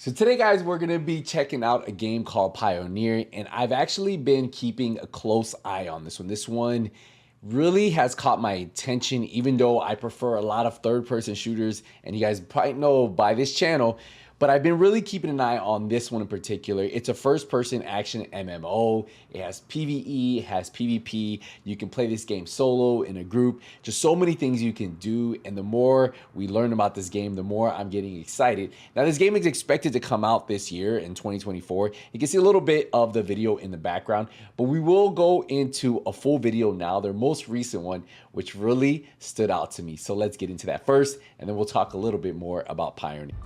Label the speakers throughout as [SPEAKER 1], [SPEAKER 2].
[SPEAKER 1] So today, guys, we're going to be checking out a game called Pioneer, and I've actually been keeping a close eye on this one. This one really has caught my attention, even though I prefer a lot of third-person shooters, and you guys probably know by this channel, but I've been really keeping an eye on this one in particular. It's a first-person action MMO. It has PvE, it has PvP. You can play this game solo, in a group, just so many things you can do. And the more we learn about this game, the more I'm getting excited. Now, this game is expected to come out this year in 2024. You can see a little bit of the video in the background, but we will go into a full video now, their most recent one, which really stood out to me. So let's get into that first, and then we'll talk a little bit more about Pioneer.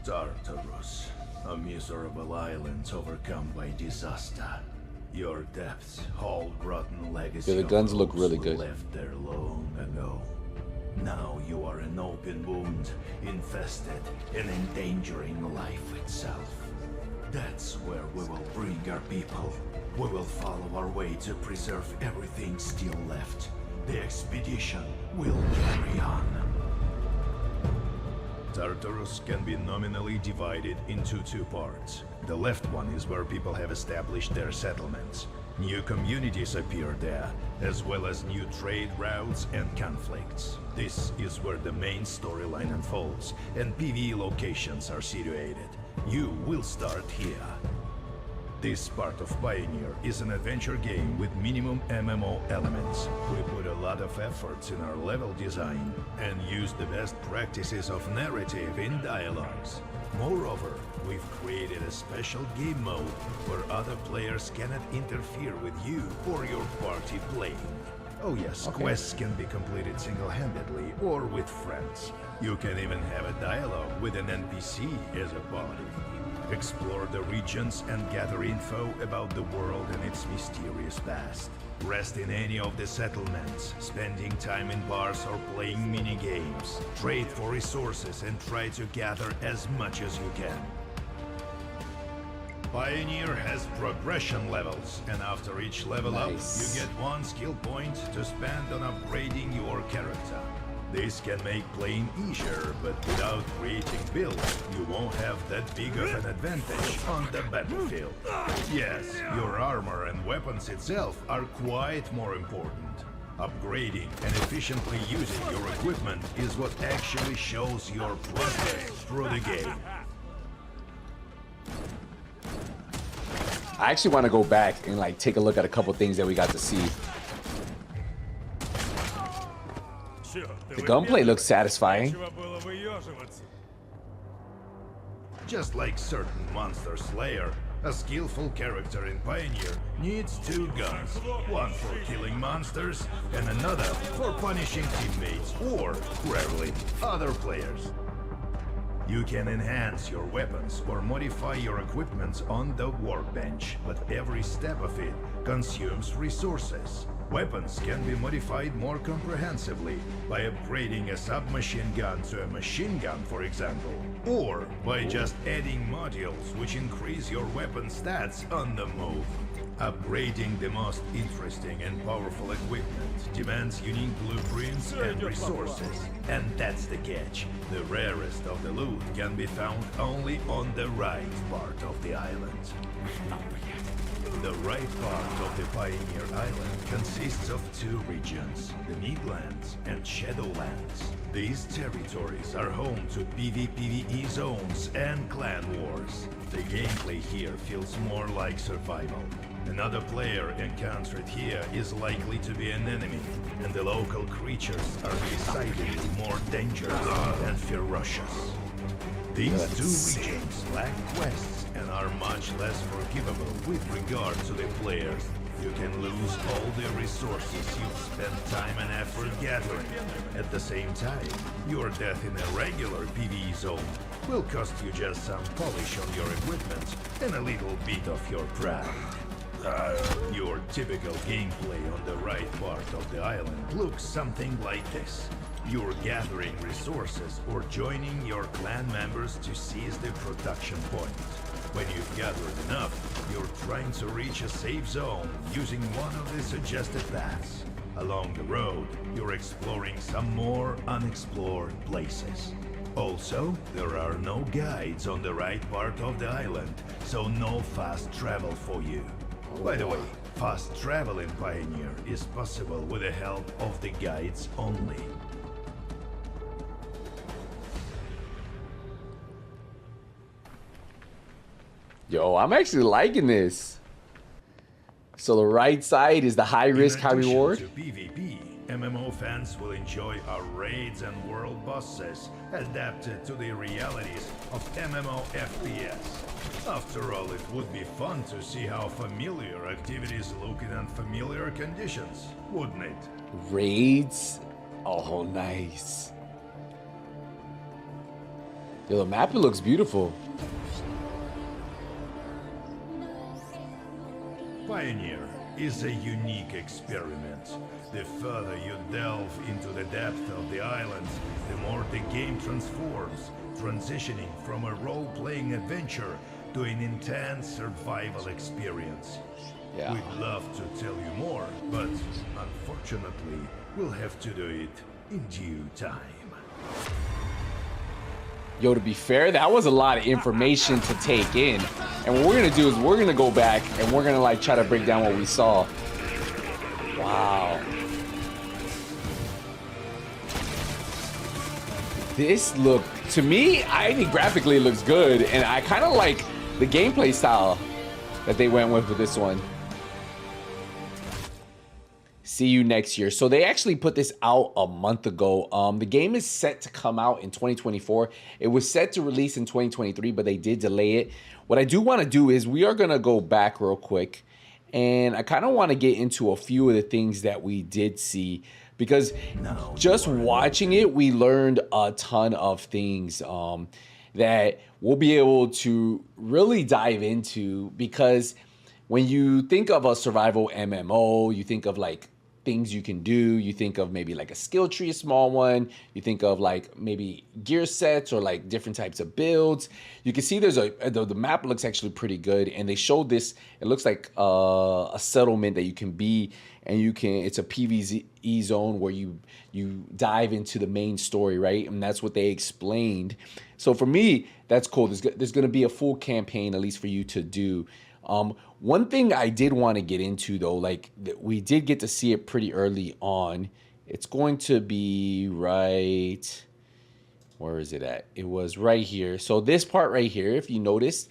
[SPEAKER 2] Tartarus, a miserable island overcome by disaster. Your depths hold rotten legacy.
[SPEAKER 1] Yeah, the guns look really good.
[SPEAKER 2] Left there long ago. Now you are an open wound, infested and endangering life itself. That's where we will bring our people. We will follow our way to preserve everything still left. The expedition will carry on. Tartarus can be nominally divided into two parts. The left one is where people have established their settlements. New communities appear there, as well as new trade routes and conflicts. This is where the main storyline unfolds, and PvE locations are situated. You will start here. This part of Pioneer is an adventure game with minimum MMO elements. We put a lot of efforts in our level design and use the best practices of narrative in dialogues. Moreover, we've created a special game mode where other players cannot interfere with you or your party playing. Oh yes, quests can be completed single-handedly or with friends. You can even have a dialogue with an NPC as a party. Explore the regions and gather info about the world and its mysterious past. Rest in any of the settlements, spending time in bars or playing mini-games. Trade for resources and try to gather as much as you can. Pioneer has progression levels, and after each level up, you get one skill point to spend on upgrading your character. This can make playing easier, but without creating builds, you won't have that big of an advantage on the battlefield. Yes, your armor and weapons itself are quite more important. Upgrading and efficiently using your equipment is what actually shows your progress through the game.
[SPEAKER 1] I actually want to go back and take a look at a couple things that we got to see. The gunplay looks satisfying.
[SPEAKER 2] Just like certain monster slayer, a skillful character in Pioneer needs two guns. One for killing monsters, and another for punishing teammates or, rarely, other players. You can enhance your weapons or modify your equipment on the workbench, but every step of it consumes resources. Weapons can be modified more comprehensively by upgrading a submachine gun to a machine gun, for example, or by just adding modules which increase your weapon stats on the move. Upgrading the most interesting and powerful equipment demands unique blueprints and resources. And that's the catch. The rarest of the loot can be found only on the right part of the island. The right part of the Pioneer Island consists of two regions, the Midlands and Shadowlands. These territories are home to PvPvE zones and clan wars. The gameplay here feels more like survival. Another player encountered here is likely to be an enemy, and the local creatures are decidedly more dangerous and ferocious. These two regions lack quests and are much less forgivable with regard to the players. You can lose all the resources you've spent time and effort gathering. At the same time, your death in a regular PvE zone will cost you just some polish on your equipment and a little bit of your pride. Your typical gameplay on the right part of the island looks something like this. You're gathering resources or joining your clan members to seize the production point. When you've gathered enough, you're trying to reach a safe zone using one of the suggested paths. Along the road, you're exploring some more unexplored places. Also, there are no guides on the right part of the island, so no fast travel for you. By the way, fast travel in Pioneer is possible with the help of the guides only.
[SPEAKER 1] Yo, I'm actually liking this. So the right side is the high risk, high reward.
[SPEAKER 2] In addition to PvP, MMO fans will enjoy our raids and world bosses adapted to the realities of MMO FPS. After all, it would be fun to see how familiar activities look in unfamiliar conditions, wouldn't it?
[SPEAKER 1] Raids? Oh, nice. Yo, the map looks beautiful.
[SPEAKER 2] Pioneer is a unique experiment. The further you delve into the depth of the islands, the more the game transforms, transitioning from a role-playing adventure to an intense survival experience.
[SPEAKER 1] Yeah.
[SPEAKER 2] We'd love to tell you more, but unfortunately, we'll have to do it in due time.
[SPEAKER 1] Yo, to be fair, that was a lot of information to take in. And what we're gonna do is we're gonna go back and we're gonna like try to break down what we saw. Wow. This look, to me, I think graphically it looks good. And I kind of like the gameplay style that they went with this one. See you next year. So they actually put this out a month ago. The game is set to come out in 2024. It was set to release in 2023, but they did delay it. What I do want to do is we are going to go back real quick. And I kind of want to get into a few of the things that we did see. Because just watching it, we learned a ton of things that we'll be able to really dive into. Because when you think of a survival MMO, you think of like things you can do. You think of maybe like a skill tree, a small one. You think of like maybe gear sets or like different types of builds. You can see there's the map looks actually pretty good. And they showed this, it looks like a settlement that you can be, and you can, it's a PvE zone where you dive into the main story, right? And that's what they explained. So for me, that's cool. There's going to be a full campaign, at least for you to do. One thing I did want to get into though, like we did get to see it pretty early on. It's going to be right, where is it at? It was right here. So this part right here, if you notice,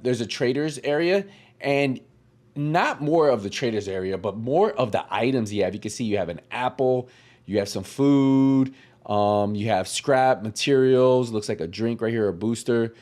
[SPEAKER 1] there's a traders area, and not more of the traders area, but more of the items you have. You can see you have an apple, you have some food, you have scrap materials, looks like a drink right here, a booster.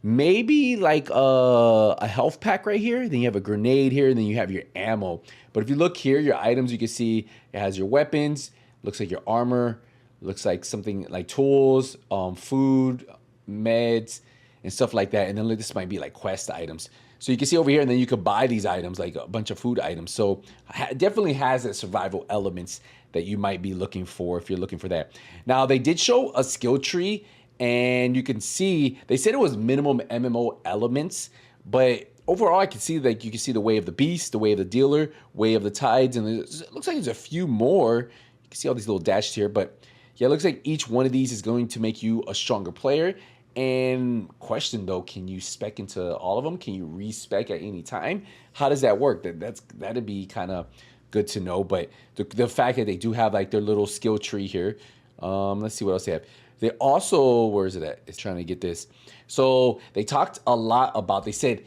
[SPEAKER 1] Maybe like a health pack right here. Then you have a grenade here, and then you have your ammo. But if you look here, your items, you can see it has your weapons, looks like your armor, looks like something like tools, food, meds, and stuff like that. And then this might be like quest items. So you can see over here, and then you could buy these items, like a bunch of food items. So it definitely has that survival elements that you might be looking for if you're looking for that. Now, they did show a skill tree, and you can see, they said it was minimum MMO elements, but overall I can see like you can see the way of the beast, the way of the dealer, way of the tides, and it looks like there's a few more. You can see all these little dashes here, but yeah, it looks like each one of these is going to make you a stronger player. And question though, can you spec into all of them? Can you respec at any time? How does that work? That'd be kind of good to know. But the fact that they do have like their little skill tree here. Let's see what else they have. They also, where is it at? It's trying to get this. So they talked a lot about, they said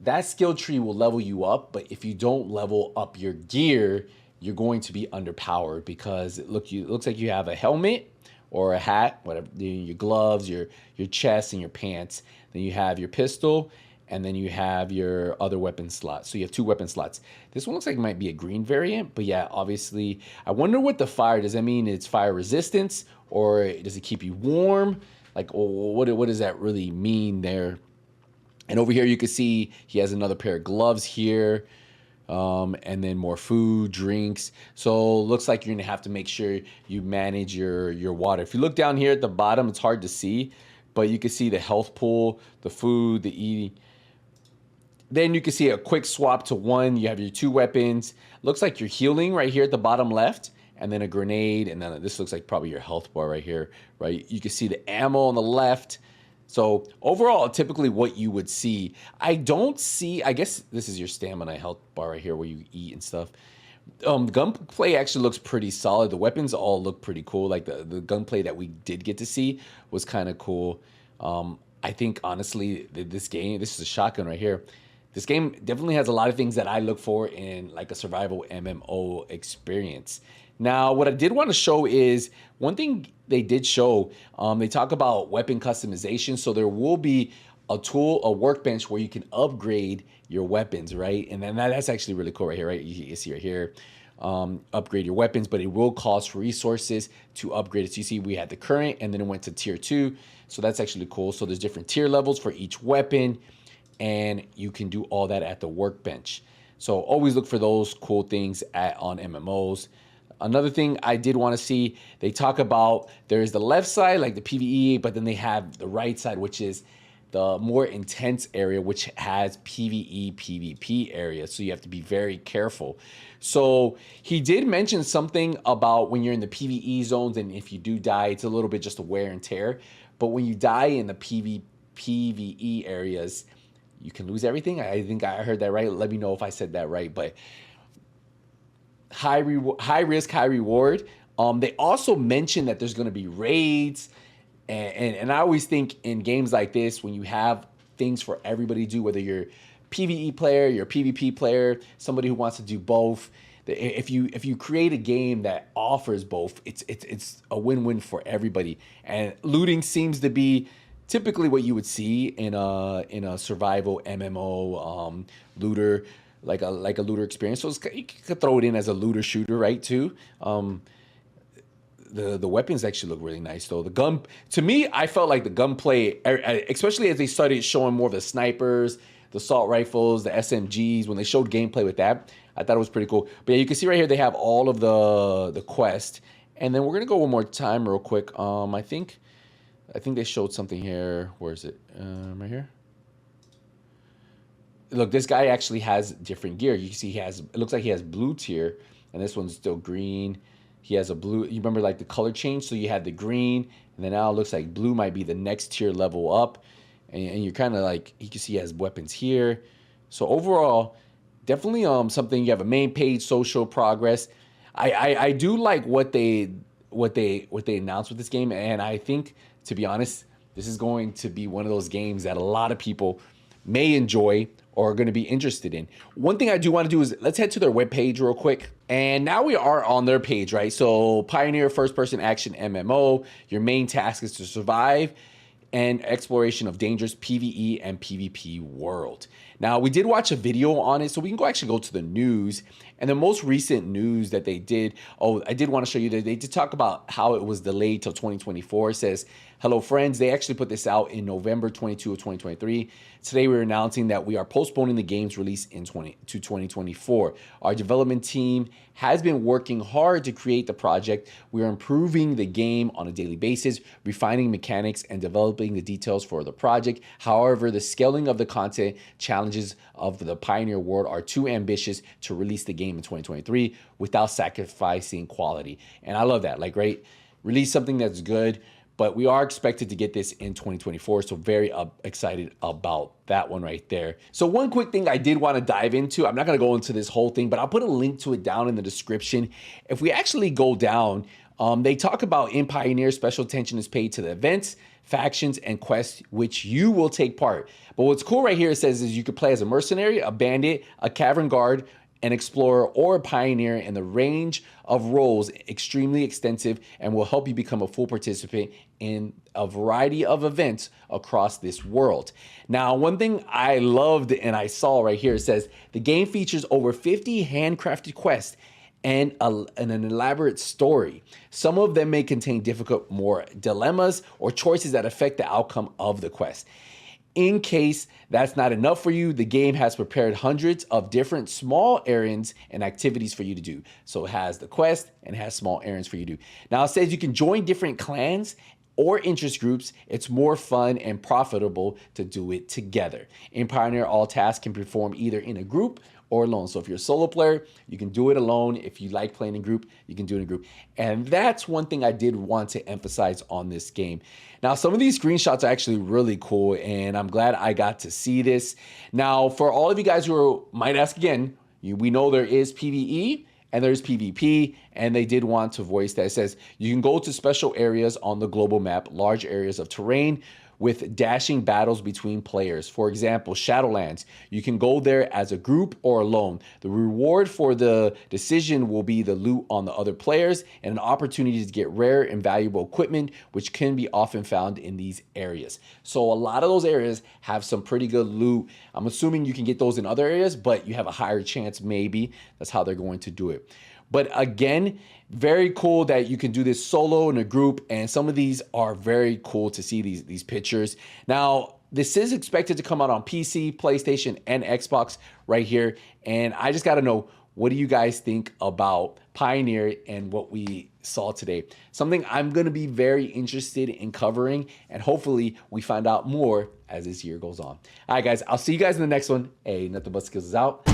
[SPEAKER 1] that skill tree will level you up, but if you don't level up your gear, you're going to be underpowered, because it looks like you have a helmet or a hat, whatever, your gloves, your chest, and your pants. Then you have your pistol, and then you have your other weapon slot. So you have 2 weapon slots. This one looks like it might be a green variant, but yeah, obviously, I wonder what the fire, does that mean it's fire resistance, or does it keep you warm? Like, what does that really mean there? And over here, you can see he has another pair of gloves here, and then more food, drinks. So looks like you're gonna have to make sure you manage your water. If you look down here at the bottom, it's hard to see, but you can see the health pool, the food, the eating. Then you can see a quick swap to 1. You have your 2 weapons. Looks like you're healing right here at the bottom left. and then a grenade, and then this looks like probably your health bar right here, right? You can see the ammo on the left. So overall, typically what you would see, I don't see, I guess this is your stamina health bar right here where you eat and stuff. Gunplay actually looks pretty solid. The weapons all look pretty cool. Like the gunplay that we did get to see was kind of cool. I think honestly, this is a shotgun right here. This game definitely has a lot of things that I look for in like a survival MMO experience. Now, what I did want to show is one thing they did show. They talk about weapon customization. So there will be a tool, a workbench where you can upgrade your weapons, right? And then that's actually really cool right here, right? You can see right here, upgrade your weapons, but it will cost resources to upgrade it. So you see we had the current and then it went to tier 2. So that's actually cool. So there's different tier levels for each weapon and you can do all that at the workbench. So always look for those cool things on MMOs. Another thing I did want to see, they talk about there's the left side, like the PvE, but then they have the right side, which is the more intense area, which has PvE, PvP area. So you have to be very careful. So he did mention something about when you're in the PvE zones, and if you do die, it's a little bit just a wear and tear. But when you die in the PvE areas, you can lose everything. I think I heard that right. Let me know if I said that right. But high risk, high reward. They also mentioned that there's going to be raids. And I always think in games like this, when you have things for everybody to do, whether you're a PvE player, you're a PvP player, somebody who wants to do both, if you create a game that offers both, it's a win-win for everybody. And looting seems to be typically what you would see in a survival MMO looter, like a looter experience. So you could throw it in as a looter shooter, right? Too. The weapons actually look really nice though. The gun, to me, I felt like the gunplay, especially as they started showing more of the snipers, the assault rifles, the SMGs, when they showed gameplay with that, I thought it was pretty cool. But yeah, you can see right here, they have all of the quest. And then we're gonna go one more time real quick. I think they showed something here. Where is it? Right here. Look, this guy actually has different gear. You can see it looks like he has blue tier, and this one's still green. He has a blue, you remember like the color change? So you had the green, and then now it looks like blue might be the next tier level up. And you're kind of like, you can see he has weapons here. So overall, definitely something. You have a main page, social progress. I do like what they announced with this game. And I think, to be honest, this is going to be one of those games that a lot of people may enjoy or are going to be interested in. One thing I do want to do is let's head to their webpage real quick. And now we are on their page, right? So Pioneer first-person action MMO. Your main task is to survive and exploration of dangerous PvE and PvP world. Now, we did watch a video on it, so we can actually go to the news. And the most recent news that they did, I did want to show you that they did talk about how it was delayed till 2024. It says, hello friends, they actually put this out in November 22 of 2023. Today we're announcing that we are postponing the game's release to 2024. Our development team has been working hard to create the project. We are improving the game on a daily basis, refining mechanics and developing the details for the project. However, the scaling of the content challenges of the Pioneer world are too ambitious to release the game in 2023 without sacrificing quality. And I love that, like, right? Release something that's good, but we are expected to get this in 2024, so very excited about that one right there. So one quick thing I did want to dive into, I'm not going to go into this whole thing, but I'll put a link to it down in the description. If we actually go down, they talk about in Pioneer, special attention is paid to the events, factions, and quests which you will take part. But what's cool right here, it says is you could play as a mercenary, a bandit, a cavern guard, an explorer, or a pioneer, and the range of roles extremely extensive and will help you become a full participant in a variety of events across this world. Now, one thing I loved and I saw right here, it says the game features over 50 handcrafted quests and an elaborate story. Some of them may contain difficult more dilemmas or choices that affect the outcome of the quest. In case that's not enough for you, the game has prepared hundreds of different small errands and activities for you to do. So it has the quest and it has small errands for you to do. Now it says you can join different clans or interest groups, it's more fun and profitable to do it together. In Pioneer, all tasks can perform either in a group or alone. So if you're a solo player, you can do it alone. If you like playing in group, you can do it in group. And that's one thing I did want to emphasize on this game. Now, some of these screenshots are actually really cool, and I'm glad I got to see this. Now, for all of you guys who might ask again, we know there is PvE and there's PvP, and they did want to voice that. It says, you can go to special areas on the global map, large areas of terrain, with dashing battles between players. For example, Shadowlands, you can go there as a group or alone. The reward for the decision will be the loot on the other players and an opportunity to get rare and valuable equipment, which can be often found in these areas. So a lot of those areas have some pretty good loot. I'm assuming you can get those in other areas, but you have a higher chance maybe. That's how they're going to do it. But again, very cool that you can do this solo in a group, and some of these are very cool to see these pictures. Now, this is expected to come out on PC, PlayStation, and Xbox right here, and I just got to know, what do you guys think about Pioneer and what we saw today? Something I'm going to be very interested in covering, and hopefully we find out more as this year goes on. All right, guys, I'll see you guys in the next one. Hey, NothingButSkillz is out.